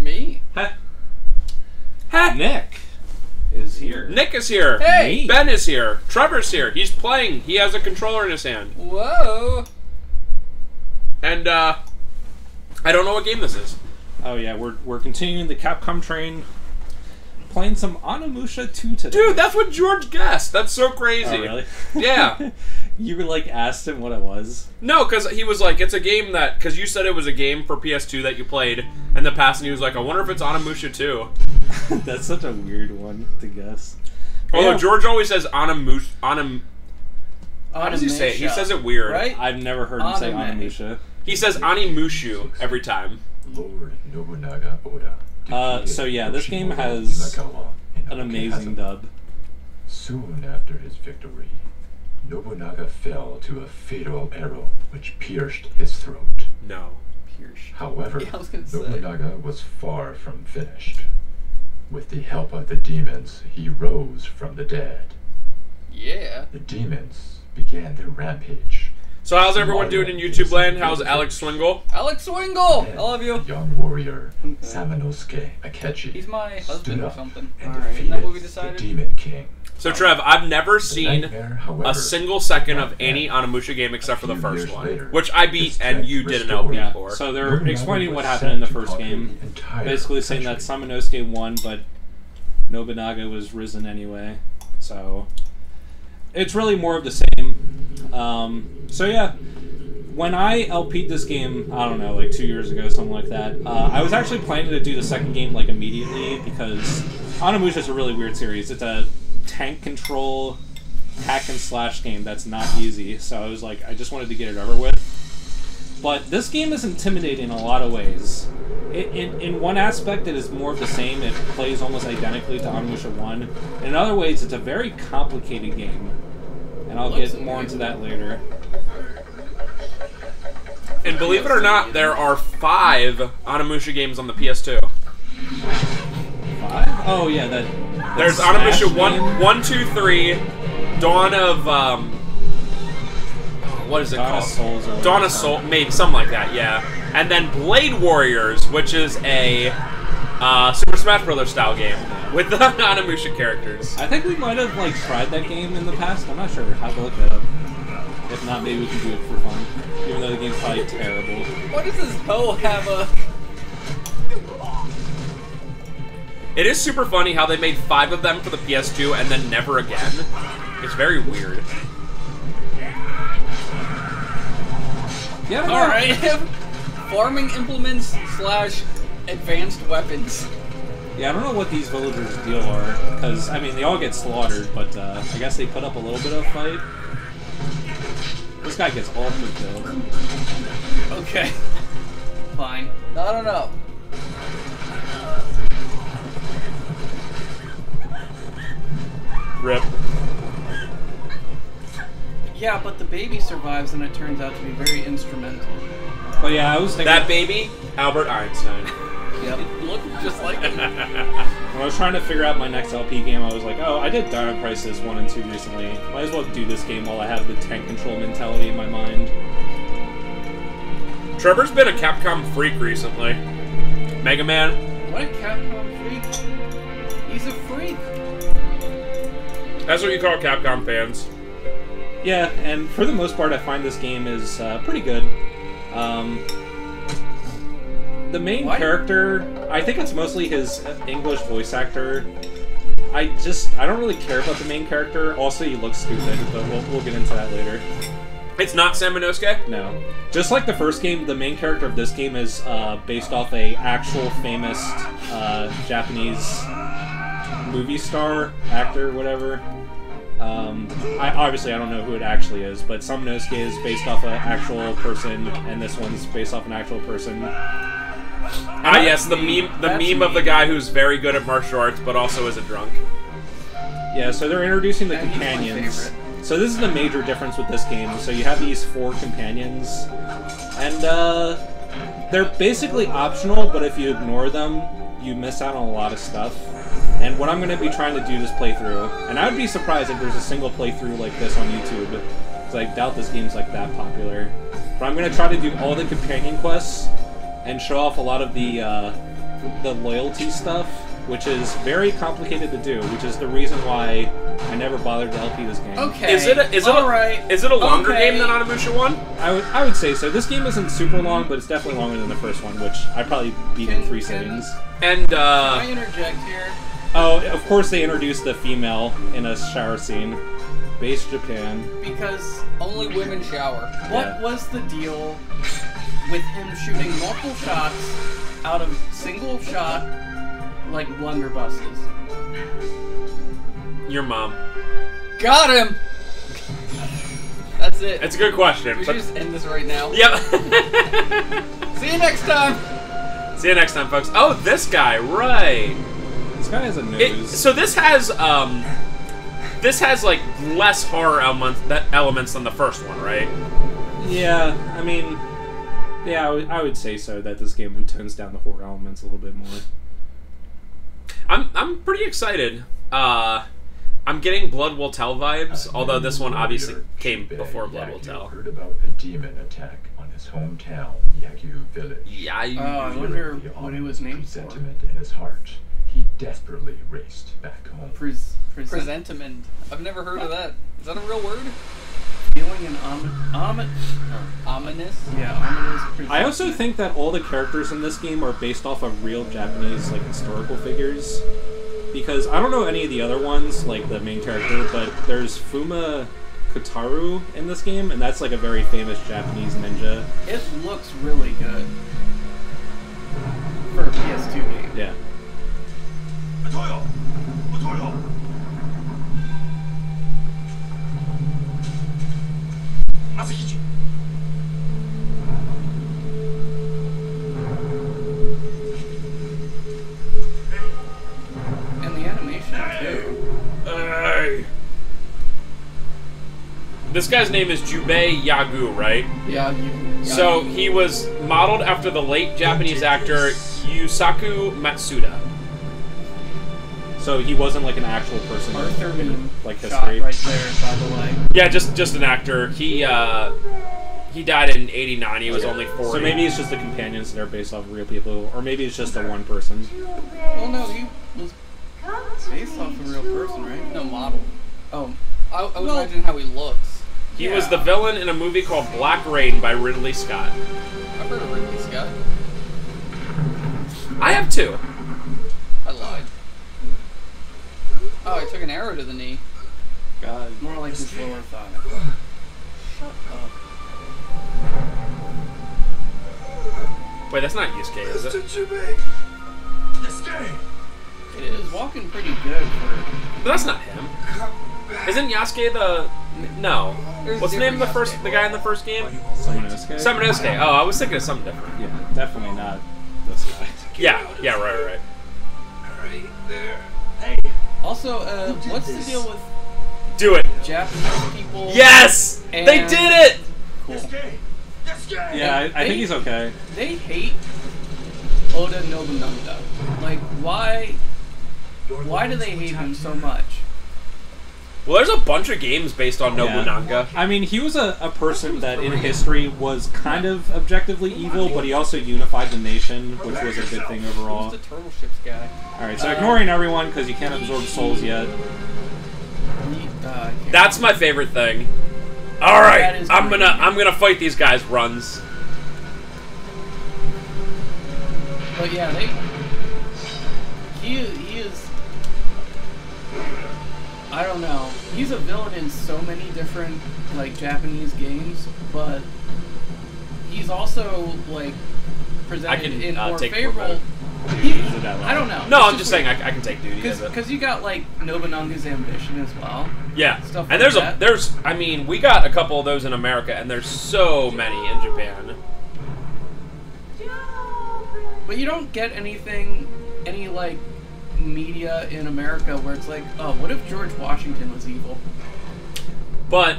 Me? Nick is here. Nick is here. Hey! Ben is here. Trevor's here. He's playing. He has a controller in his hand. Whoa! And, I don't know what game this is. Oh yeah, we're continuing the Capcom train. Playing some Onimusha 2 today. Dude, that's what George guessed. That's so crazy. Oh, really? Yeah. You were like asked him what it was. No, because he was like, it's a game that... Because you said it was a game for PS2 that you played in the past, and he was like, I wonder if it's Onimusha 2. That's such a weird one to guess. Although Yeah. George always says Onimusha. How does he say it? He says it weird. Right? I've never heard him say Onimusha. He says Onimushu every time. Lord Nobunaga Oda. So yeah, this game has an amazing dub. Soon after his victory, Nobunaga fell to a fatal arrow which pierced his throat. No. However, Yeah, I was gonna say. Nobunaga was far from finished. With the help of the demons, he rose from the dead. Yeah. The demons began their rampage. So how's everyone doing in YouTube land? How's Alex Swingle? Alex Swingle! I love you. The young warrior Samanosuke Akechi He's my stood husband or up something. and Alright, isn't defeated that what we the decided? Demon King. So Trev, I've never The seen nightmare, however, a single second of not any end. Onimusha game except for the A few first years one, later, which I beat his and strength you did an restored. LP Yeah, for. so they're Nobunaga explaining what was happened in the set to first conquer game. the entire Basically saying that country. Samanosuke won, but Nobunaga was risen anyway. So it's really more of the same. So yeah, when I LP'd this game, I don't know, like 2 years ago, something like that, I was actually planning to do the second game like immediately because Onimusha is a really weird series. It's a tank control hack and slash game that's not easy. So I was like, I just wanted to get it over with. But this game is intimidating in a lot of ways. In one aspect, it is more of the same. It plays almost identically to Onimusha 1. In other ways, it's a very complicated game. And I'll get more into that later. And believe it or not, there are 5 Onimusha games on the PS2. 5? Oh, yeah, that... There's Smash Onimusha game? 1, 2, 3, Dawn of, what is it Dawn called? of Souls or Dawn whatever. of Soul, maybe, something like that, yeah. And then Blade Warriors, which is a Super Smash Bros. Style game with the Onimusha characters. I think we might have, like, tried that game in the past. I'm not sure. I'll have to look that up. If not, maybe we can do it for fun. Even though the game's probably terrible. Why does this hoe have a... It is super funny how they made 5 of them for the PS2 and then never again. It's very weird. Yeah, Alright. Farming implements slash advanced weapons. Yeah, I don't know what these villagers' deal are, because, I mean, they all get slaughtered, but I guess they put up a little bit of a fight. This guy gets all quick killed. Okay. Fine. I don't know. Rip. Yeah, but the baby survives and it turns out to be very instrumental. But yeah, I was thinking... That baby, Albert Einstein. Yep. Look just like him. When I was trying to figure out my next LP game, I was like, oh, I did Dino Crisis 1 and 2 recently. Might as well do this game while I have the tank control mentality in my mind. Trevor's been a Capcom freak recently. Mega Man. What a Capcom freak. He's a freak. That's what you call Capcom fans. Yeah, and for the most part, I find this game is pretty good. The main character, I think it's mostly his English voice actor. I don't really care about the main character. Also, he looks stupid, but we'll get into that later. It's not Samanosuke? No. Just like the first game, the main character of this game is based off a actual famous Japanese movie star, actor, whatever. Obviously I don't know who it actually is, but Samanosuke is based off an actual person, and this one's based off an actual person. Ah, yes, the meme of the guy who's very good at martial arts, but also is a drunk. Yeah, so they're introducing the And he's my companions. favorite. So this is the major difference with this game. So you have these 4 companions, and they're basically optional, but if you ignore them, you miss out on a lot of stuff. And what I'm going to be trying to do this playthrough, and I would be surprised if there's a single playthrough like this on YouTube, because I doubt this game's like that popular. But I'm going to try to do all the companion quests, and show off a lot of the the loyalty stuff, which is very complicated to do, which is the reason why I never bothered to LP this game. Okay. Is it a longer game than Onimusha 1? I would say so. This game isn't super long, but it's definitely longer than the first one, which I probably beat in 3 sittings. And Can I interject here? Oh, of course they introduced the female in a shower scene. Base Japan. Because Only women shower. what was the deal with him shooting multiple shots out of single shot, like blunderbusses? your mom. Got him! That's it. It's a good question. We should just end this right now. Yep. See you next time! See you next time, folks. Oh, this guy, right. This guy has a nose. So this has like less horror elements than the first one, right? Yeah, I mean, yeah, I would say so, that this game tones down the horror elements a little bit more. I'm pretty excited. I'm getting Blood Will Tell vibes, although this one obviously came before Blood Will Tell. Heard about a demon attack on his hometown, Yagyu village. Yeah, I wonder what it was named for. Presentiment in his heart, he desperately raced back home. Presentiment. I've never heard of that. Is that a real word? Feeling an Ominous? Yeah, ominous. I also think that all the characters in this game are based off of real Japanese, like, historical figures. Because I don't know any of the other ones, like the main character, but there's Fuma Kotaru in this game, and that's like a very famous Japanese ninja. It looks really good for a PS2 game. Yeah. And the animation too. This guy's name is Jubei Yagu, right? Yeah, So he was modeled after the late Japanese actor Yusaku Matsuda. So he wasn't like an actual person Arthur in like shot history. right there, by the way. Yeah, just an actor. He died in '89. He was only 40. So maybe it's just the companions that are based off of real people, or maybe it's just a one person. Well, no, he was based off a real person, right? No, model. Oh, I would imagine how he looks. He was the villain in a movie called Black Rain by Ridley Scott. I've heard of Ridley Scott. I have too. I lied. Oh, I took an arrow to the knee. God. more like his lower thigh. Shut up. Wait, that's not Yusuke, is it? It is walking pretty good for. But that's not him. Isn't Yasuke the... No. There's What's the name of the different the guy in the first game? Summonosuke? Summonosuke. Oh, I was thinking of something different. Yeah, definitely not this guy. Yeah, right. Also, what's the deal with Do it. Japanese people? Yes! They and- did it! Cool. Yeah, I think he's okay. They hate Oda Nobunaga. Like, why do they hate him so much? Well, there's a bunch of games based on Nobunaga. I mean, he was a person that in history was kind of objectively evil, but he also unified the nation, which was a good thing overall. Who's the turtle ships guy? Alright, so ignoring everyone, because you can't absorb souls yet. That's my favorite thing. That Alright, is I'm great. gonna fight these guys, runs. But yeah, he is. I don't know. He's a villain in so many different like Japanese games, but he's also like presented in more take favorable. I I don't know. No, It's I'm just just saying I can take duty as it. because you got like Nobunaga's ambition as well. Yeah, Stuff and like that. I mean, we got a couple of those in America, and there's so many in Japan. But you don't get any like media in America where it's like, oh, what if George Washington was evil? But,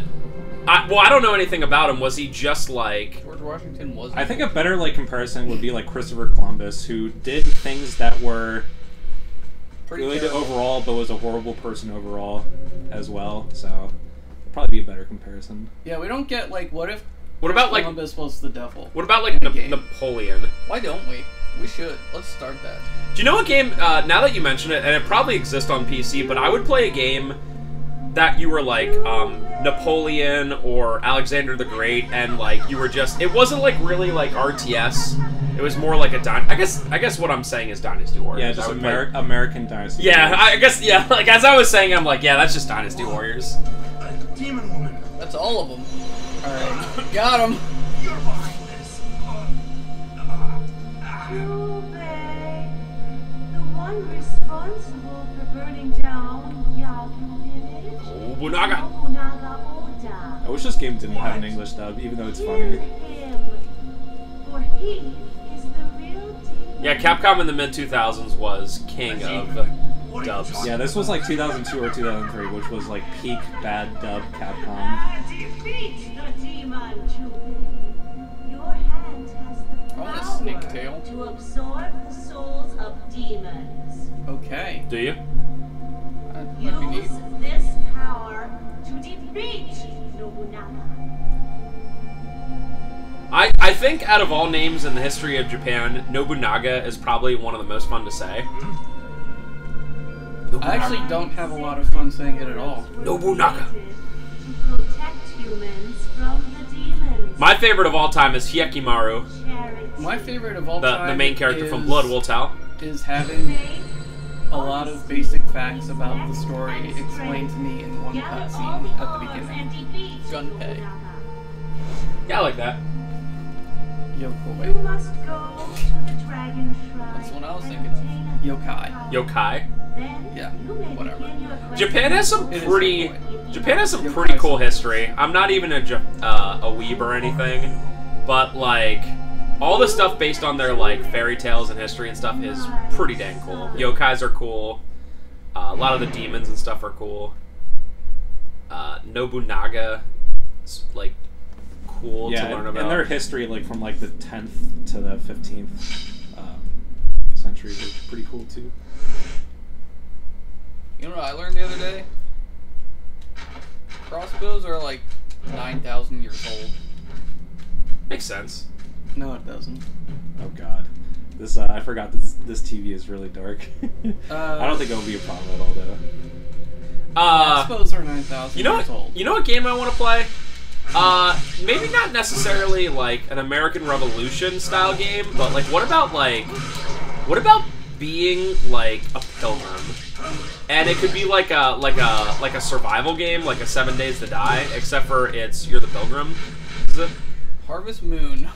I don't know anything about him. Was he just like... George Washington was. I think a better like comparison would be like Christopher Columbus, who did things that were good overall, but was a horrible person overall as well. So, it'd probably be a better comparison. Yeah, we don't get like, what if What about like... Columbus was the devil? What about like in a game? Napoleon? Why don't we? We should. Let's start that. Do you know what game, now that you mention it, and it probably exists on PC, but I would play a game that you were like, Napoleon or Alexander the Great, and like, you were just, it wasn't like really like RTS. It was more like a I guess what I'm saying is Dynasty Warriors. Yeah, just American Dynasty Yeah, Warriors. I guess, yeah, like as I was saying, I'm like, yeah, that's just Dynasty Warriors. Demon woman. That's all of them. Alright. Got him. You're behind this. Trev, the one responsible for burning down Yaku village. Nobunaga. Nobunaga Oda. I wish this game didn't have an English dub, even though it's Kill funny. him, for he is the real demon. Yeah, Capcom in the mid-2000s was king of dubs. Yeah, this was like 2002 or 2003, which was like peak bad dub Capcom. Defeat the demon, Trev. Your hand has the I want a power snake tail. to absorb the souls of demons. Okay. Do you? That might be neat. Use this power to defeat Nobunaga. I think out of all names in the history of Japan, Nobunaga is probably one of the most fun to say. I actually don't have a lot of fun saying it at all. Nobunaga. To protect humans from the demons. My favorite of all time is Hyekimaru, Charity. My favorite of all time the main character is, from Blood Will Tell. is having a lot of basic facts about the story explained to me in one cutscene at the beginning. Gunpei. Yeah, I like that. Yo, You must go to the dragon shrine. That's what I was and thinking of. obtain a Yokai. Yokai. Then Yeah, you may whatever. begin your quest. Japan has some It is pretty the point. Japan has some Yokai pretty is cool the- history. I'm not even a weeb or anything, but like all the stuff based on their like fairy tales and history and stuff is pretty dang cool. Yokais are cool. A lot of the demons and stuff are cool. Nobunaga is like cool to learn about. and their history, like from like the 10th to the 15th century, was pretty cool too. You know what I learned the other day? Crossbows are like 9,000 years old. Makes sense. No, it doesn't. Oh god, this I forgot that this TV is really dark. I don't think it'll be a problem at all though. Crossbows are 9,000 You know years what? old. You know what game I want to play? Maybe not necessarily like an American Revolution style game, but like what about being like a pilgrim? And it could be like a survival game, like a 7 Days to Die, except for you're the pilgrim. Is it? Harvest Moon,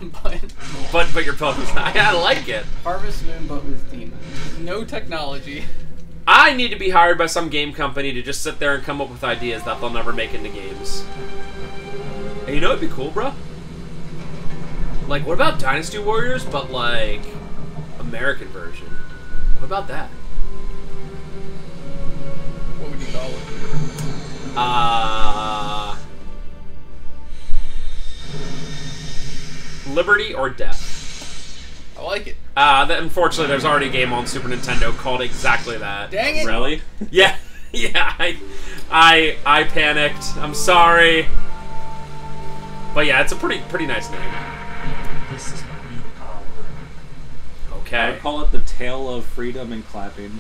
But you're pilgrim. I like it. Harvest Moon, but with demons. no technology. I need to be hired by some game company to just sit there and come up with ideas that they'll never make into games. And you know what'd be cool, bro? Like, what about Dynasty Warriors, but like American version? What about that? What would you call it? Liberty or Death? I like it. Unfortunately, there's already a game on Super Nintendo called exactly that. Dang it! Really? Yeah, yeah. I panicked. I'm sorry. But yeah, it's a pretty nice name. This is my new power. I Okay. would call it the Tale of Freedom and Clapping.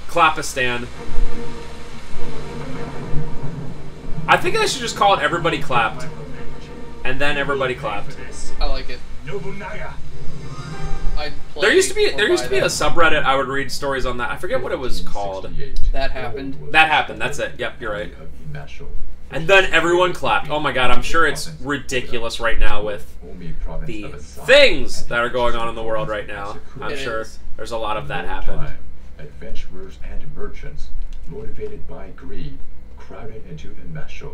Clapistan. I think I should just call it Everybody Clapped. And then Everybody Clapped. I like it. Nobunaga. I'd play There used to be or buy a that. subreddit I would read stories on that. I forget what it was called. That happened. That happened. That's it. Yep, you're right. Onimusha. And then everyone clapped. Oh my god, I'm sure it's ridiculous right now with the things that are going on in the world right now. I'm It sure is. there's a lot of that happened. Adventurers and merchants, motivated by greed, crowded into Onimusha.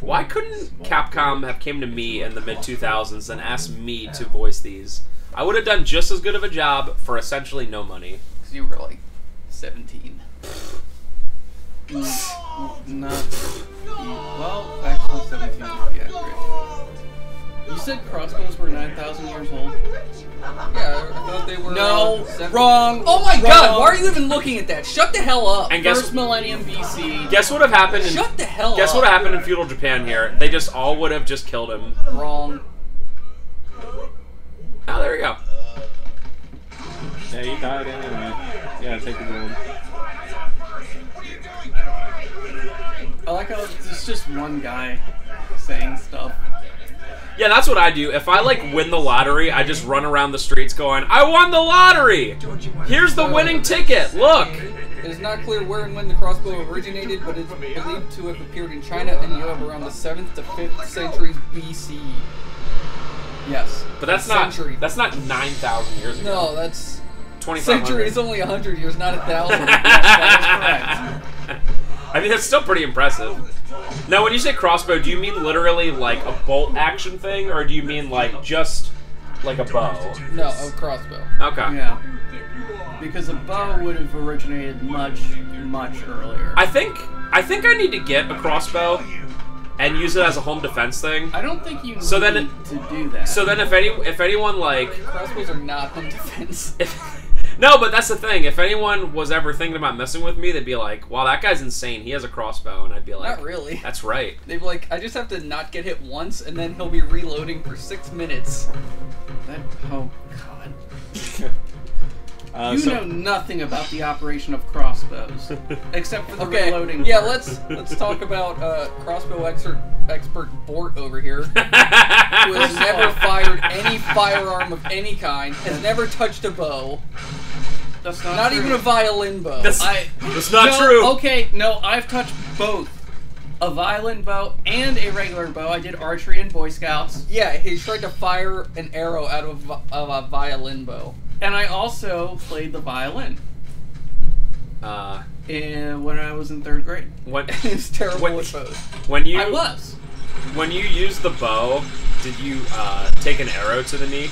Why couldn't Capcom have came to me in the mid-2000s and asked me to voice these? I would have done just as good of a job for essentially no money. Because you were like 17. Not. Well, actually, 17 would be accurate. You said crossbows were 9,000 years old? Yeah, I thought they were. No, 7. wrong. Oh my god, wrong. why are you even looking at that? Shut the hell up. And guess First millennium BC. guess what would have happened? Shut the hell Guess up. what happened in feudal Japan here? They just all would have just killed him. Wrong. Oh, there we go. died anyway. Yeah, take the gold. I like how it's just one guy saying stuff. Yeah, that's what I do. If I, like, win the lottery, I just run around the streets going, I won the lottery! Here's the winning ticket! Look! It is not clear where and when the crossbow originated, but it is believed to have appeared in China and Europe around the 7th to 5th centuries BC. Yes. But that's not 9,000 years ago. No, that's... 2,500. Century is only 100 years, not 1,000. Yes, that is correct. I mean, that's still pretty impressive. Now, when you say crossbow, do you mean literally like a bolt action thing, or do you mean like just like a bow? No, a crossbow. Okay. Yeah. Because a bow would have originated much, much earlier. I think I need to get a crossbow and use it as a home defense thing. I don't think you need So then to do that. So then, if anyone like Crossbows are not home defense. no, but that's the thing. If anyone was ever thinking about messing with me, they'd be like, "Wow, that guy's insane. He has a crossbow," and I'd be like, Not really. That's right." They'd be like, I just have to not get hit once, and then he'll be reloading for 6 minutes. Oh, God. You know nothing about the operation of crossbows, except for the reloading Yeah, part. let's talk about crossbow expert Bort over here, who has never fired any firearm of any kind, has never touched a bow, That's not true. even a violin bow. That's not true. Okay, no, I've touched both. A violin bow and a regular bow. I did archery in Boy Scouts. Yeah, he tried to fire an arrow out of a violin bow. And I also played the violin. When I was in 3rd grade. He was terrible with bows. When you used the bow, did you take an arrow to the knee?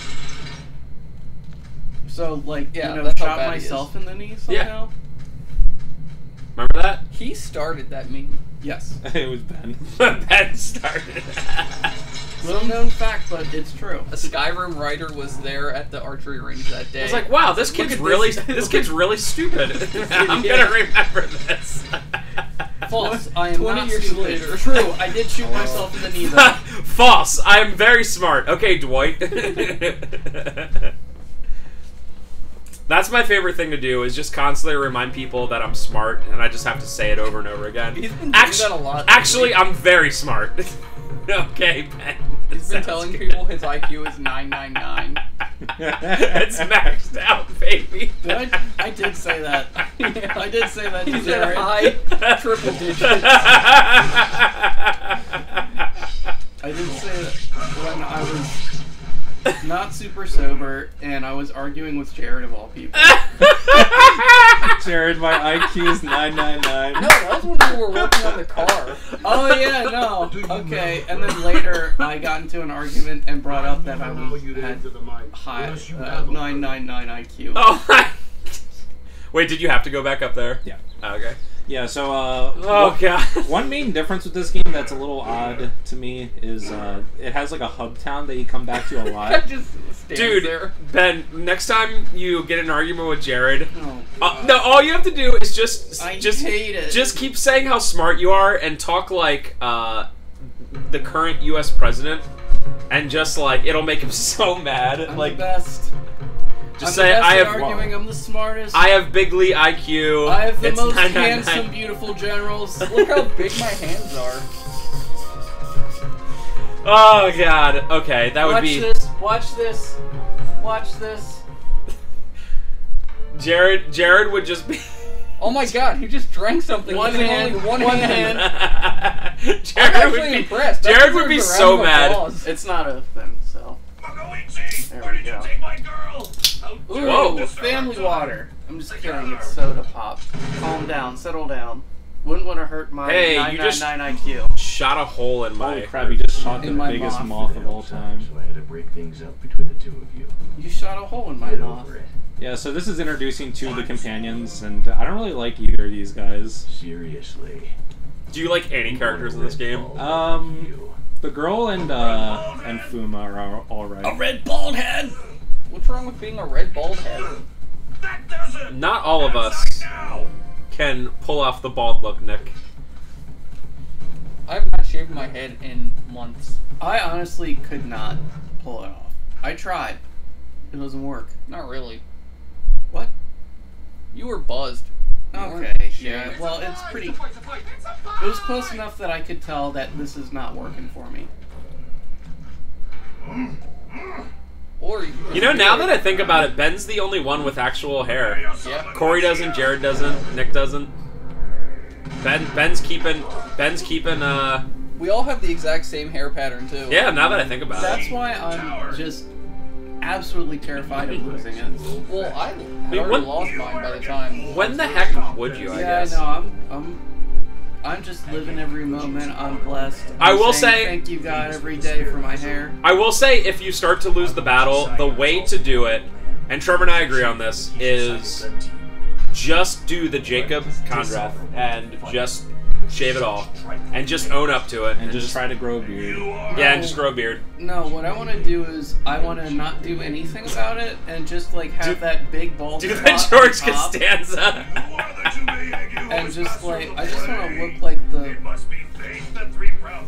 So, like, Yeah, that's how shot bad he myself in the knee somehow? Remember that? He started that meme. Yes. It was Ben. Ben started. Little known fact, but it's true. A Skyrim writer was there at the archery range that day. I was like, wow, this kid's really stupid. I'm gonna remember this. False. I am 20 not years stupid. later. True. I did shoot myself in the knee, though. False. I'm very smart. Okay, Dwight. That's my favorite thing to do, is just constantly remind people that I'm smart, and I just have to say it over and over again. He's been doing that a lot lately. Actually, I'm very smart. Okay, Ben. He's been telling people his IQ is 999. It's maxed out, baby. I did say that. I did say that to He's at Jared. high triple digits. I did say that when I was not super sober and I was arguing with Jared of all people. Jared, my IQ is 999. No, that was when we were working on the car. Oh yeah, no. Okay, and then later I got into an argument and brought up that I had high 999 IQ. Oh my. Wait, did you have to go back up there? Yeah. Oh, okay. Yeah, so, Oh, God. one main difference with this game that's a little odd to me is, it has, like, a hub town that you come back to a lot. Just stands Dude, there. Ben, next time you get in an argument with Jared, Oh, no, all you have to do is just I hate it. Just keep saying how smart you are and talk like the current U.S. president, and just like it'll make him so mad. I'm like the best. just I'm say the best I at have arguing. I'm the smartest. I have bigly IQ. I have the It's most 999. handsome, beautiful generals. Look how big my hands are. Oh God. Okay, that would Watch be this. Watch this. Watch this. Jared would just be. Oh my God, he just drank something. One using hand, only one one hand. hand. I'm Jared actually would be impressed. That Jared would be deserves a so round of mad. applause. It's not a thing, so. There Where we did you go. take my girl? Ooh, Whoa. family water. I'm just kidding. It's soda pop. Calm down. Settle down. Wouldn't want to hurt my Hey, you 999 just- IQ. Shot a hole in my. Holy crap, you just shot the In my biggest moth. moth of all time. So I had to break things up between the two of you. You shot a hole in my Get mouth. over it. Yeah, so this is introducing two of the companions, and I don't really like either of these guys. Seriously. Do you like any characters in this game? The girl and Fuma are alright. A red bald head. What's wrong with being a red bald head? That doesn't. Not all of us Now. can pull off the bald look, Nick. I have not shaved my head in months. I honestly could not pull it off. I tried. It doesn't work. Not really. What? You were buzzed. Okay, yeah. Well, it's pretty. It was close enough that I could tell that this is not working for me. Or You know, now that I think about it, Ben's the only one with actual hair. Yeah. Corey doesn't, Jared doesn't, Nick doesn't. Ben's keeping We all have the exact same hair pattern too. Yeah, now that I think about it. That's why I'm just absolutely terrified of losing it. Well, I had Wait, already what- lost mine by the time. When the heck would you, I Yeah, guess? I know. I'm just living every moment. I'm blessed. I will saying say- thank you, God, every day for my hair. I will say, if you start to lose the battle, the way to do it, and Trevor and I agree on this, is just do the Jacob Condrath and just shave it off and just own up to it And just try to grow a beard. yeah, and just grow a beard. No, what I want to do is I want to not do anything about it and just like have that big bald Do the spot George on top, Costanza. and just like I just want to look like the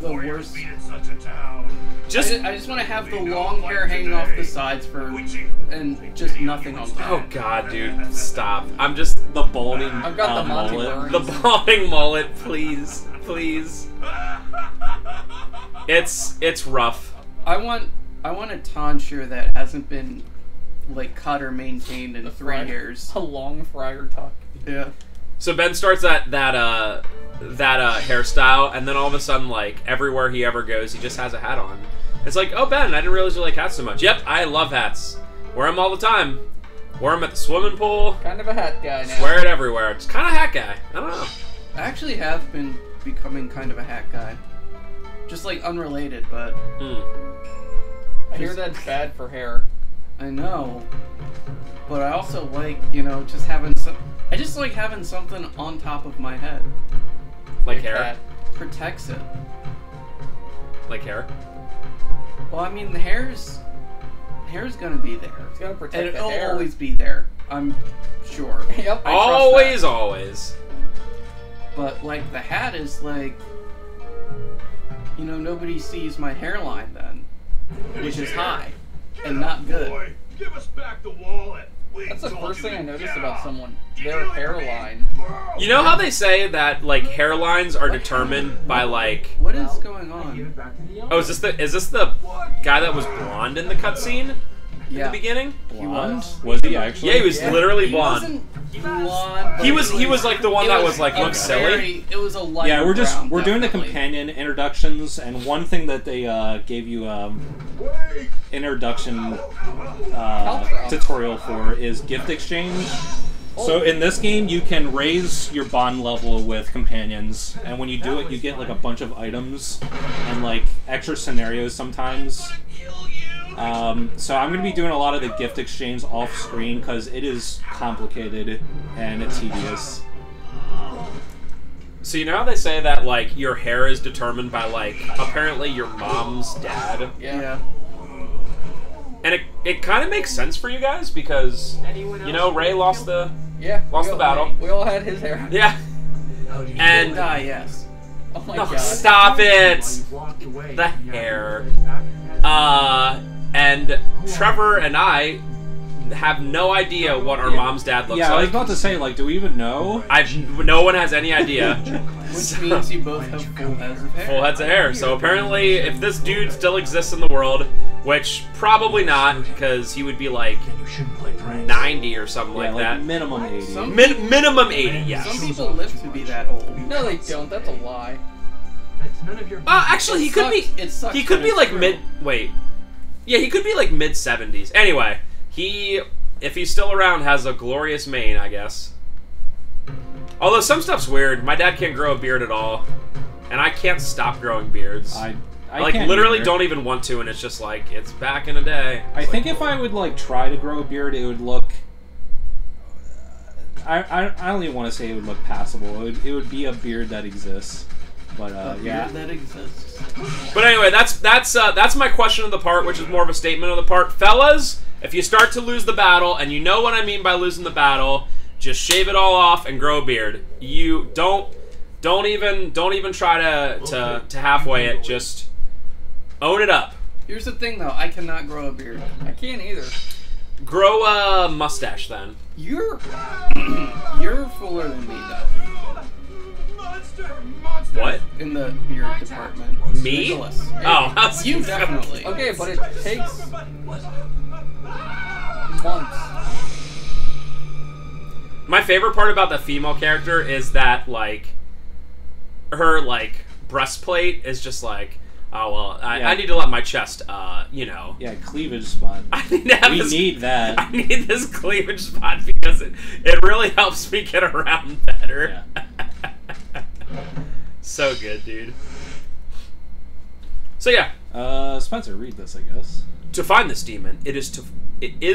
worst. I just want to have the long hair hanging off the sides and just nothing on top. Oh god, dude, stop. I'm just The balding I've got the Monty mullet. Burns. the balding mullet, please. Please. It's rough. I want a tonsure that hasn't been like cut or maintained in 3 years. A long friar tuck. Yeah. So Ben starts that hairstyle, and then all of a sudden, like, everywhere he ever goes, he just has a hat on. It's like, oh, Ben, I didn't realize you like hats so much. Yep, I love hats. Wear them all the time. Wear them at the swimming pool. Kind of a hat guy now. Wear it everywhere. Just kind of hat guy. I don't know. I actually have been becoming kind of a hat guy. Just like unrelated, but I hear that's bad for hair. I know. But I also like, just having I just like having something on top of my head. Like Your hair. cat. Protects it. Like hair. Well, I mean, the hair's gonna be there. It's gonna And protect the it'll hair. always be there. I'm sure. Yep. I trust Always, that. always. But like the hat is like, nobody sees my hairline then, which is high and not good. Give us back the wallet. That's the first thing I noticed about someone. Their hairline. You know how they say that, like, hairlines are determined by, like... What is going on? Oh, is this the guy that was blonde in the cutscene? In Yeah. the beginning? Blonde? Was he actually? Yeah, he was literally He blonde. wasn't blonde. but He was like the one it that was like a looked silly. It was a light Yeah, we're brown, doing the definitely. companion introductions, and one thing that they gave you introduction tutorial for is gift exchange. So in this game, you can raise your bond level with companions, and when you do it, you get like a bunch of items and like extra scenarios sometimes. So I'm going to be doing a lot of the gift exchange off screen because it is complicated and it's tedious. So you know how they say that, like, your hair is determined by, like, apparently your mom's dad? Yeah. And it kind of makes sense for you guys because, Ray lost the... Yeah. Lost we the all- battle. We all had his hair. Yeah. And... Yes. Oh my No, god. stop it! The hair. And Trevor and I have no idea what our mom's dad looks Yeah, I was like. about to say, like, do we even know? No one has any idea. Which means you both have full heads of hair. Full heads of hair. So apparently, if this dude still exists in the world, which probably not, because he would be like 90 or something Yeah, like that. minimum 80. Some- Minimum 80, yes. Some people live to be that old. No, they don't. That's a lie. Actually, he could be. It sucks. He could but be it's like true. Wait. Yeah, he could be like mid 70s. Anyway, if he's still around, has a glorious mane, I guess. Although some stuff's weird. My dad can't grow a beard at all, and I can't stop growing beards. I like can't literally either. don't even want to, and it's just like it's back in a day. I think if I would like try to grow a beard, it would look. I don't even want to say it would look passable. It would be a beard that exists, but yeah. That exists. But anyway, that's my question of the part, which is more of a statement of the part, fellas. If you start to lose the battle, and you know what I mean by losing the battle, just shave it all off and grow a beard. You don't even try to halfway it. Just own it up. Here's the thing, though. I cannot grow a beard. I can't either. Grow a mustache then. You're fuller than me though. What? In the beard department. Me? Nicholas. Oh, how's You definitely. Okay, but it takes months. My favorite part about the female character is that, like, her, like, breastplate is just like, oh, well, I need to let my chest, you know. Yeah, cleavage spot. I need to have We need that. I need this cleavage spot because it really helps me get around better. Yeah. So good, dude. So, yeah. Spencer, read this, I guess. To find this demon, it is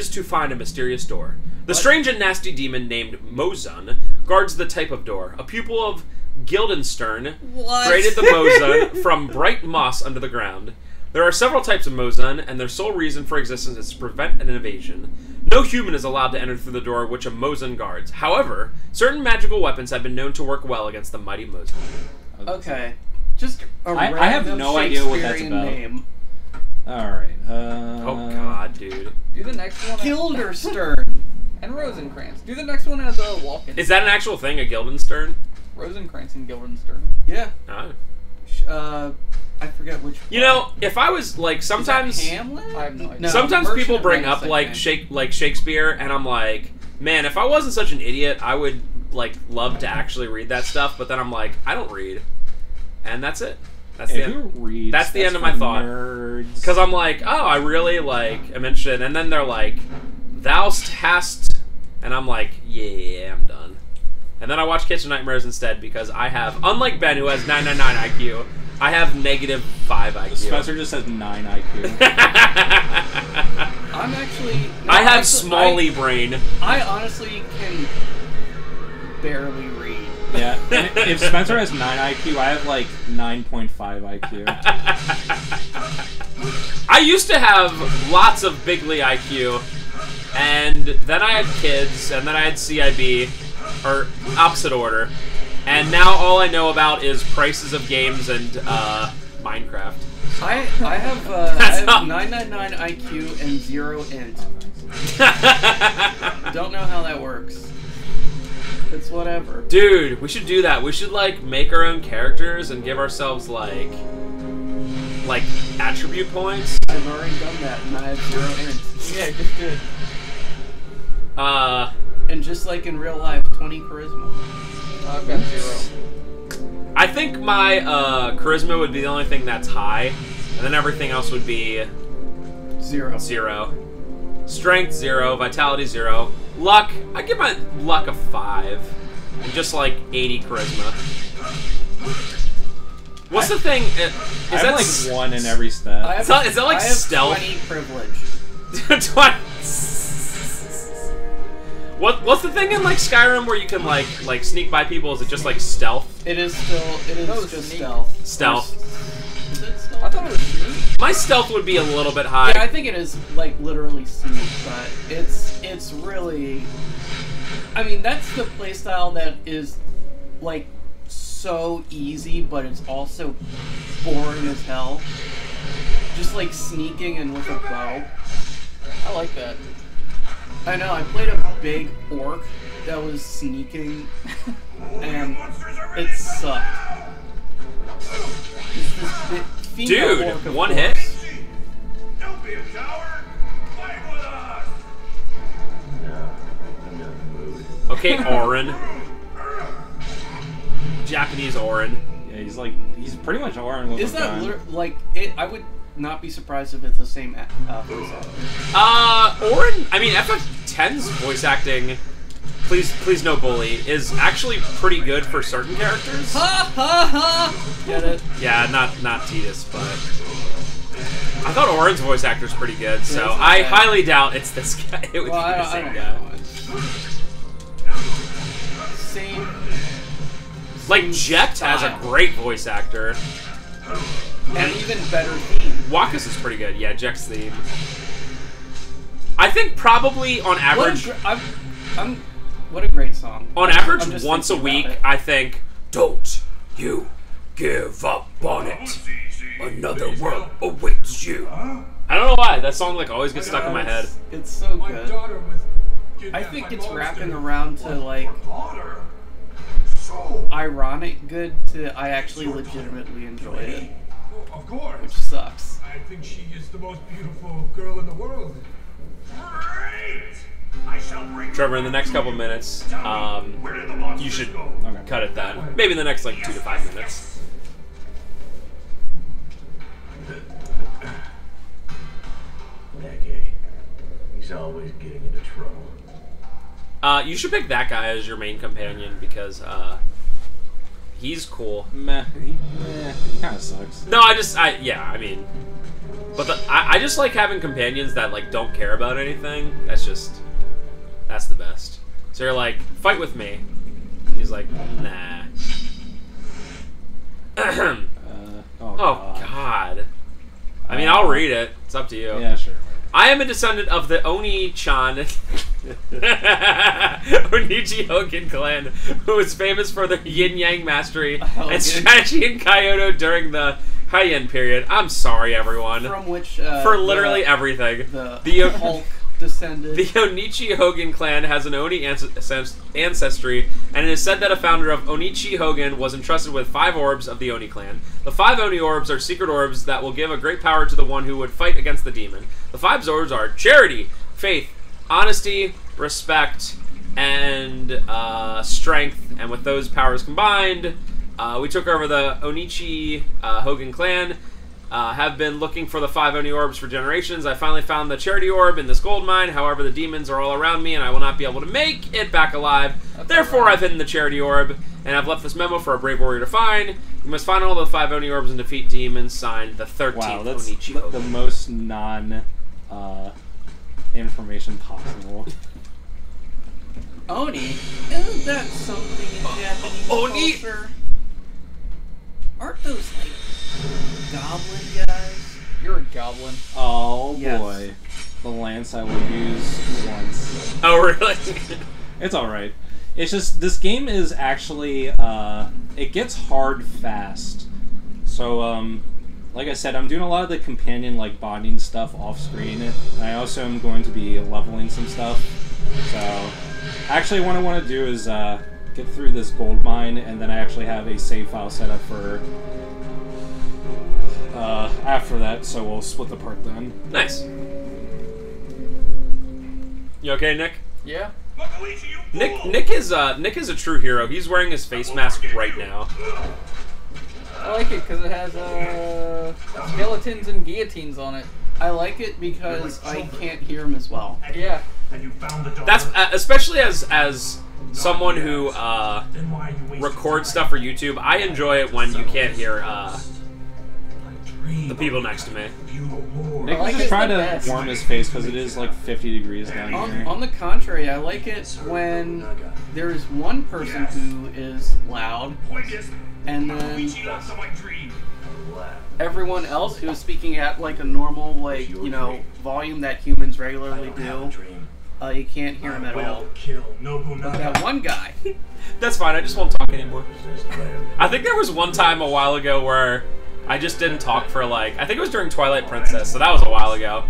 to find a mysterious door. The strange and nasty demon named Mozun guards the type of door. A pupil of Guildenstern created the Mozun from bright moss under the ground. There are several types of Mozun, and their sole reason for existence is to prevent an invasion. No human is allowed to enter through the door which a Mozun guards. However, certain magical weapons have been known to work well against the mighty Mozun. Okay. Just a I have no idea what that's Shakespearean about. name. Alright, Oh god, dude. Do the next one. Guildenstern. And Rosencrantz. Do the next one as a walk-in. Is that an actual thing, a Guildenstern? Rosencrantz and Guildenstern. Yeah. Oh. I forget which. You know, if I was, like, Is that sometimes... Hamlet? I have no idea. No, Sometimes Merchant people of bring Venice, up I like think. Shakespeare, and I'm like, man, if I wasn't such an idiot, I would like love to actually read that stuff. But then I'm like, I don't read, and that's it. That's the who end. reads? That's the end of for my thought. nerds. Because I'm like, oh, I really like am interested, and then they're like, thou hast, and I'm like, yeah, I'm done. And then I watch Kitchen Nightmares instead because I have, unlike Ben who has 999 IQ, I have -5 IQ. Spencer just has 9 IQ. I'm actually. No, I have actually, smally brain. I honestly can barely read. Yeah, and if Spencer has 9 IQ, I have like 9.5 IQ. I used to have lots of bigly IQ, and then I had kids, and then I had CIB, or opposite order, and now all I know about is prices of games and Minecraft. I have 999 IQ and 0 int. Don't know how that works. It's whatever. Dude, we should do that. We should like make our own characters and give ourselves like attribute points. I've already done that, and I have 0 int. Yeah, just do it. And just like in real life, 20 charisma. I've got 0. I think my charisma would be the only thing that's high, and then everything else would be 0. 0. Strength 0, vitality 0. Luck, I give my luck a 5. And just like 80 charisma. What's the thing? Is I that have like 1 in every stat. Is that like I have stealth? 20 privilege. What's the thing in like Skyrim where you can like sneak by people? Is it just like stealth? It is still. It is No, just sneak. stealth. Stealth. Is it stealth? I thought it was sneak. My stealth would be a little bit high. Yeah, I think it is like literally sneak, but it's really. I mean, that's the playstyle that is like so easy, but it's also boring as hell. Just like sneaking and with a bow. I like that. I know. I played a big orc that was sneaking, and it sucked. It's this female Dude, orc, of one course. hit? Don't be a coward! Fight with us! No, I'm not in the mood. Okay, Orin. Japanese Orin. Yeah, he's pretty much Orin with Is a that gun. like it? I would not be surprised if it's the same voice actor. Orin, I mean, FF10's voice acting, please no bully, is actually pretty good for certain characters. Ha ha ha! Get it? Yeah, not Tidus, but I thought Orin's voice actor's pretty good, so Yeah, it's not I bad. highly doubt it's this guy. It would Well, be the I same don't guy. know. Same. Like, Jet has a great voice actor. And even better theme. Wakus is pretty good. Yeah, Jet's theme. I think probably on average, What a great song. on I'm average just once a thinking week, about it. I think, don't you give up on it. Another world awaits you. I don't know why. That song like always gets stuck in my head. It's so My good. daughter was I kidnapped think by it's monsters. wrapping around to like Your daughter? So, ironic good to I actually legitimately enjoy it, of course. which sucks. I think she is the most beautiful girl in the world. Great! I shall bring Trevor, in the next couple minutes, where did the monsters you should go? Okay. cut it then. Maybe in the next like 2 to 5 minutes. That guy. He's always getting into trouble. You should pick that guy as your main companion because he's cool. Meh. He kind of sucks. No, I mean, but I just like having companions that like don't care about anything. That's the best. So you're like, fight with me. He's like, nah. Oh God. I mean, I'll read it. It's up to you. Yeah, sure. I am a descendant of the Oni-chan Onichi Hogan clan, who is famous for their yin-yang mastery and strategy in Kyoto during the Heian period. I'm sorry, everyone. From which For literally everything. the Hulk descended. The Onichi Hogan clan has an Oni ancestry, and it is said that a founder of Onichi Hogan was entrusted with 5 orbs of the Oni clan. The 5 Oni orbs are secret orbs that will give a great power to the one who would fight against the demon. The 5 orbs are charity, faith, honesty, respect, and strength. And with those powers combined, we took over the Onichi Hogan clan. Have been looking for the 5 Oni orbs for generations. I finally found the charity orb in this gold mine. However, the demons are all around me, and I will not be able to make it back alive. Therefore, I've hidden the charity orb, and I've left this memo for a brave warrior to find. You must find all the 5 Oni orbs and defeat demons. Signed, the 13th Wow, that's Onichi the Hogan. most information possible. Oni? Isn't that something in Japanese Oni? culture? Aren't those like goblin guys? You're a goblin. Oh Yes. boy. The lance I will use once. Oh, really? It's alright. It's just, this game is actually, it gets hard fast. So, like I said, I'm doing a lot of the companion, like, bonding stuff off screen. And I also am going to be leveling some stuff. So, actually what I want to do is, get through this gold mine, and then I actually have a save file set up for, after that, so we'll split the part then. Nice. You okay, Nick? Yeah. Luigi, you fool! Nick is a true hero. He's wearing his face mask right now. I like it because it has skeletons and guillotines on it. I like it because I can't hear him as well. Yeah. And you found the daughter. That's especially as someone who Then why are you wasting records time? stuff for YouTube. I enjoy it when you can't hear I dream the people of next to me. you more. Nick I like was just it trying the to best. warm his face because it is like 50 degrees down here. On the contrary, I like it when there is one person who is loud, Point is, and then Luigi lost my dream. everyone else who is speaking at like a normal, like, you know, volume that humans regularly do, you can't hear him at all. Kill Nobunaga. That one guy. That's fine. I just won't talk anymore. I think there was one time a while ago where I just didn't talk for like, I think it was during Twilight Princess, so that was a while ago,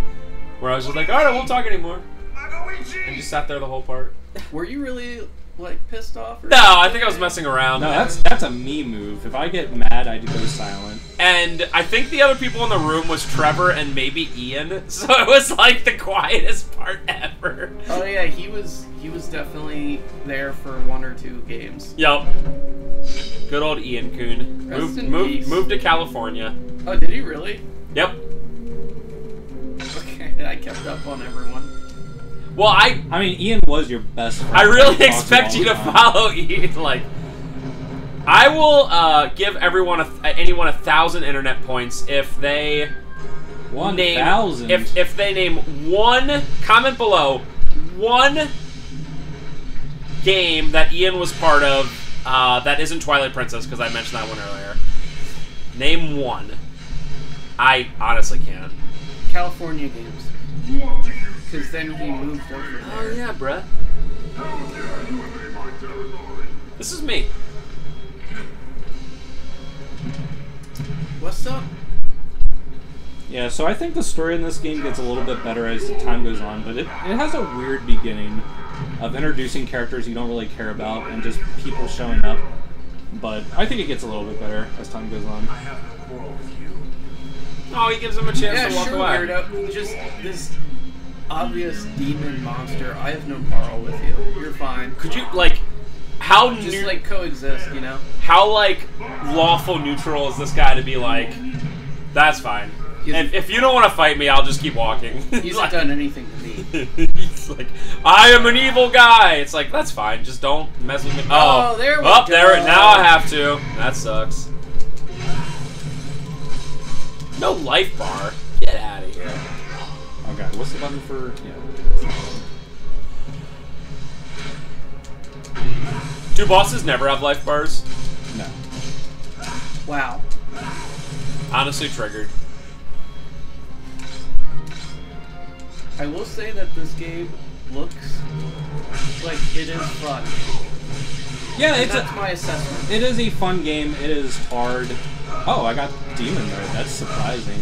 where I was just like, alright, I won't talk anymore. And just sat there the whole part. Were you really like pissed off? Or No, I think I was messing around. No, that's a me move. If I get mad, I go silent. And I think the other people in the room was Trevor and maybe Ian, so it was like the quietest part ever. Oh yeah, he was definitely there for 1 or 2 games. Yup. Good old Ian Coon. Rest in peace. Moved to California. Oh, did he really? Yep. Okay, I kept up on everyone. Well, I mean, Ian was your best friend. I really You talked expect all you the to time. follow Ian. Like, I will give everyone anyone 1,000 internet points if they name 1,000. if they name one comment below one game that Ian was part of that isn't Twilight Princess, because I mentioned that one earlier. Name one. I honestly can't. California games. Because then he moved over there. Oh yeah, bruh. How dare you invade my territory? This is me. What's up? Yeah, so I think the story in this game gets a little bit better as time goes on, but it has a weird beginning of introducing characters you don't really care about and just people showing up. But I think it gets a little bit better as time goes on. I have no quarrel with you. Oh, he gives him a chance to walk sure, away. weirdo. Just this obvious demon monster. I have no quarrel with you. You're fine. Could you, like, how Just like coexist, you know? how like lawful neutral is this guy to be like, that's fine. If you don't want to fight me, I'll just keep walking. He hasn't done anything to me. He's like, I am an evil guy. It's like, that's fine. Just don't mess with me. Oh, there we go. There. Now I have to. That sucks. No life bar. Get out of here. Oh god, what's the button for? Yeah. Do bosses never have life bars? No. Wow. Honestly triggered. I will say that this game looks like it is fun. Yeah, And that's my assessment. It is a fun game. It is hard. Oh, I got demon mode. That's surprising.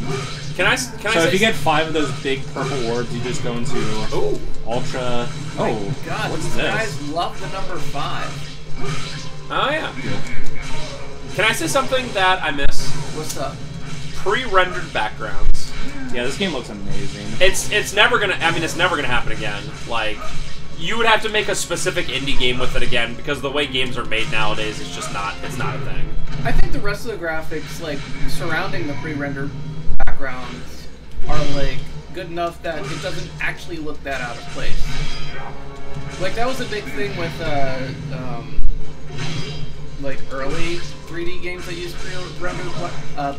Can I So say if you get 5 of those big purple orbs, you just go into Ooh. ultra. Oh, God, what's these this? guys love the number 5. Oh yeah. Can I say something that I miss? What's up? Pre-rendered backgrounds. Yeah, this game looks amazing. It's never gonna. I mean, it's never gonna happen again. Like, you would have to make a specific indie game with it again because the way games are made nowadays, it's just not. It's not a thing. I think the rest of the graphics, like, surrounding the pre-rendered backgrounds are, like, good enough that it doesn't actually look that out of place. Like, that was a big thing with, like, early 3D games that used pre-rendered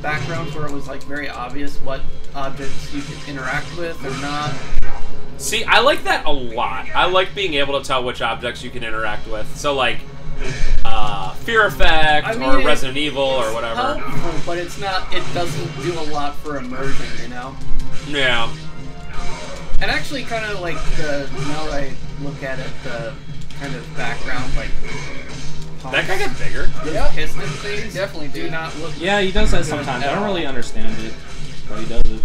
backgrounds where it was, like, very obvious what objects you could interact with or not. See, I like that a lot. I like being able to tell which objects you can interact with. So, like, Fear Effect or Resident Evil or whatever. It's helpful, but it's not. It doesn't do a lot for immersion, you know. Yeah. And actually, kind of like now that I look at it, the kind of background, like That guy got bigger. yeah, piston things Definitely do not look. Yeah, he does that sometimes. I don't really understand it, but he does it.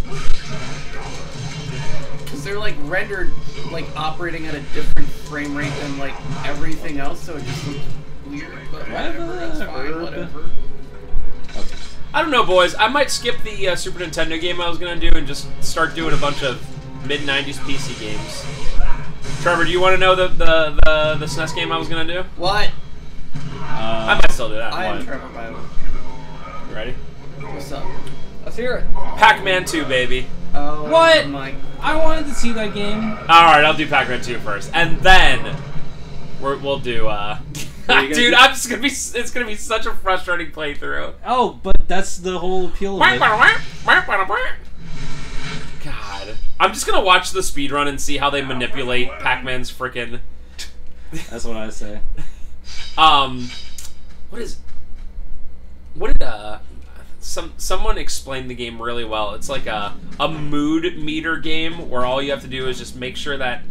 Because they're like rendered, like operating at a different frame rate than like everything else, so it just looks weird. But whatever, that's fine. Whatever. Okay. I don't know, boys. I might skip the Super Nintendo game I was gonna do and just start doing a bunch of mid-90s PC games. Trevor, do you want to know the SNES game I was gonna do? What? I might still do that. I am What? Trevor, by the way. You ready? What's up? Let's hear it. Pac-Man 2, baby. Oh What? my. I wanted to see that game. Alright, I'll do Pac-Man 2 first. And then we'll do dude, I'm just gonna be it's gonna be such a frustrating playthrough. Oh, but that's the whole appeal of it. God. I'm just gonna watch the speedrun and see how they manipulate Pac-Man's frickin' That's what I say. What did someone explained the game really well. It's like a mood meter game where all you have to do is just make sure that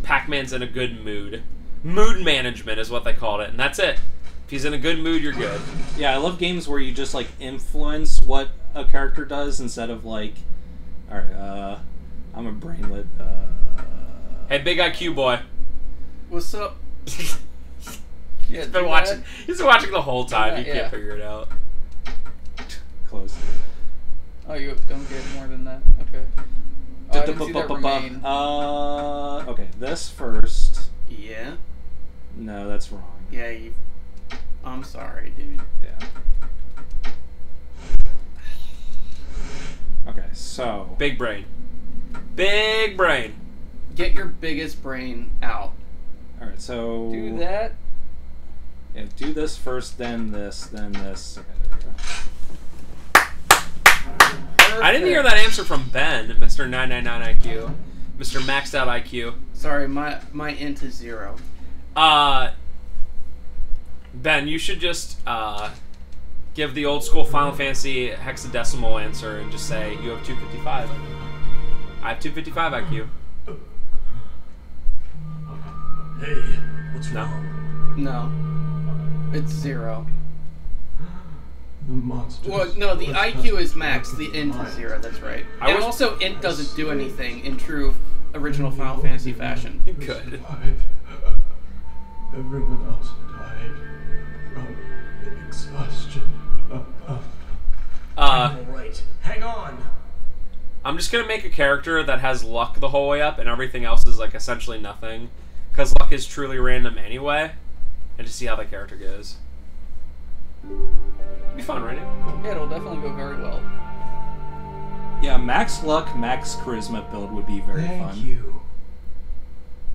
Pac-Man's in a good mood. Mood management is what they called it, and that's it. If he's in a good mood, you're good. Yeah, I love games where you just like influence what a character does instead of like, alright, I'm a brainlet. Hey, big IQ boy. What's up? He's been watching. He's been watching the whole time. He Yeah. can't figure it out. Close. Oh, you don't get more than that. Okay. Oh, I didn't see that remain. Okay, this first. Yeah. No, that's wrong. Yeah. I'm sorry, dude. Yeah. Okay, so. Big brain. Big brain. Get your biggest brain out. Alright, so. Do that. Yeah, do this first, then this, then this. Okay, there we go. I didn't hear that answer from Ben, Mr. 999 IQ, Mr. Maxed Out IQ. Sorry, my int is 0. Ben, you should just give the old school Final Fantasy hexadecimal answer and just say you have 255. I have 255 IQ. Hey, what's No. wrong? No. It's 0. The monsters. Well, no, the were IQ is just max. The int mine. is 0. That's right. I And was- also, int doesn't do anything in true original Final Fantasy fashion. Good. Survived. Everyone else died from exhaustion. Alright, hang on. I'm just gonna make a character that has luck the whole way up, and everything else is like essentially nothing, because luck is truly random anyway, and to see how that character goes. Be fun, right? Yeah, it'll definitely go very well. Yeah, max luck, max charisma build would be very Thank fun. you.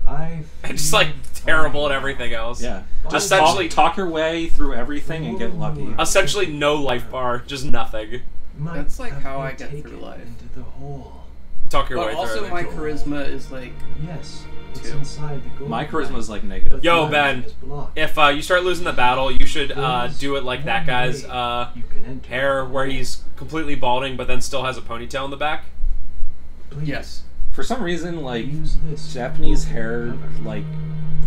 I And just like terrible at everything else. Yeah. Just Talk, essentially, talk your way through everything and get lucky. essentially no life bar, just nothing. That's like how I get through life. Into the hole. Talk your But way also, through my it. charisma is like Yes, it's 2. inside the gold. My charisma is like negative. Yo, The Ben, is blocked. if you start losing the battle, you should do it like that guy's You can enter. hair, where he's completely balding but then still has a ponytail in the back. Please, yes. For some reason, like use this. Japanese hair, like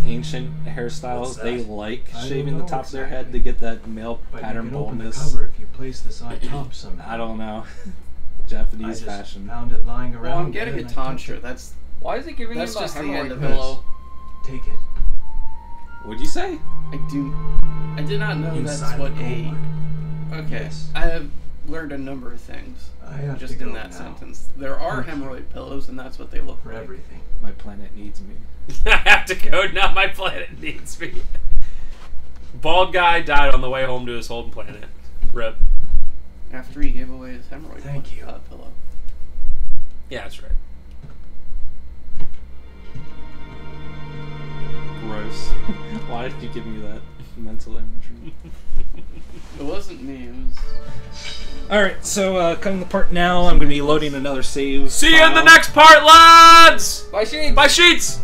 ancient What's hairstyles, that? they like I don't shaving the know top of their head exactly. to get that male But pattern you can open the baldness. cover if you place the side top somehow. I don't know. I Japanese just fashion. found it lying around. Well, I'm getting there a and I took tonsure. it. That's Why is it giving That's you just the end hemorrhoid of it. pillow? Take it. What'd you say? I did not know Inside that's what the a. gold. Okay, Yes. I have learned a number of things I have just to in go that now. sentence. There are hemorrhoid pillows, and that's what they look For like. everything. My planet needs me. I have to go, now my planet needs me. Bald guy died on the way home to his home planet. Rip. After he gave away his hemorrhoid Thank you. pillow. Yeah, that's right. Gross. Why did you give me that mental imagery? It wasn't me. It was. Alright, so coming to the part now, I'm going to be loading another save. See you in the file. next part, lads! Bye, sheep! Bye, sheets!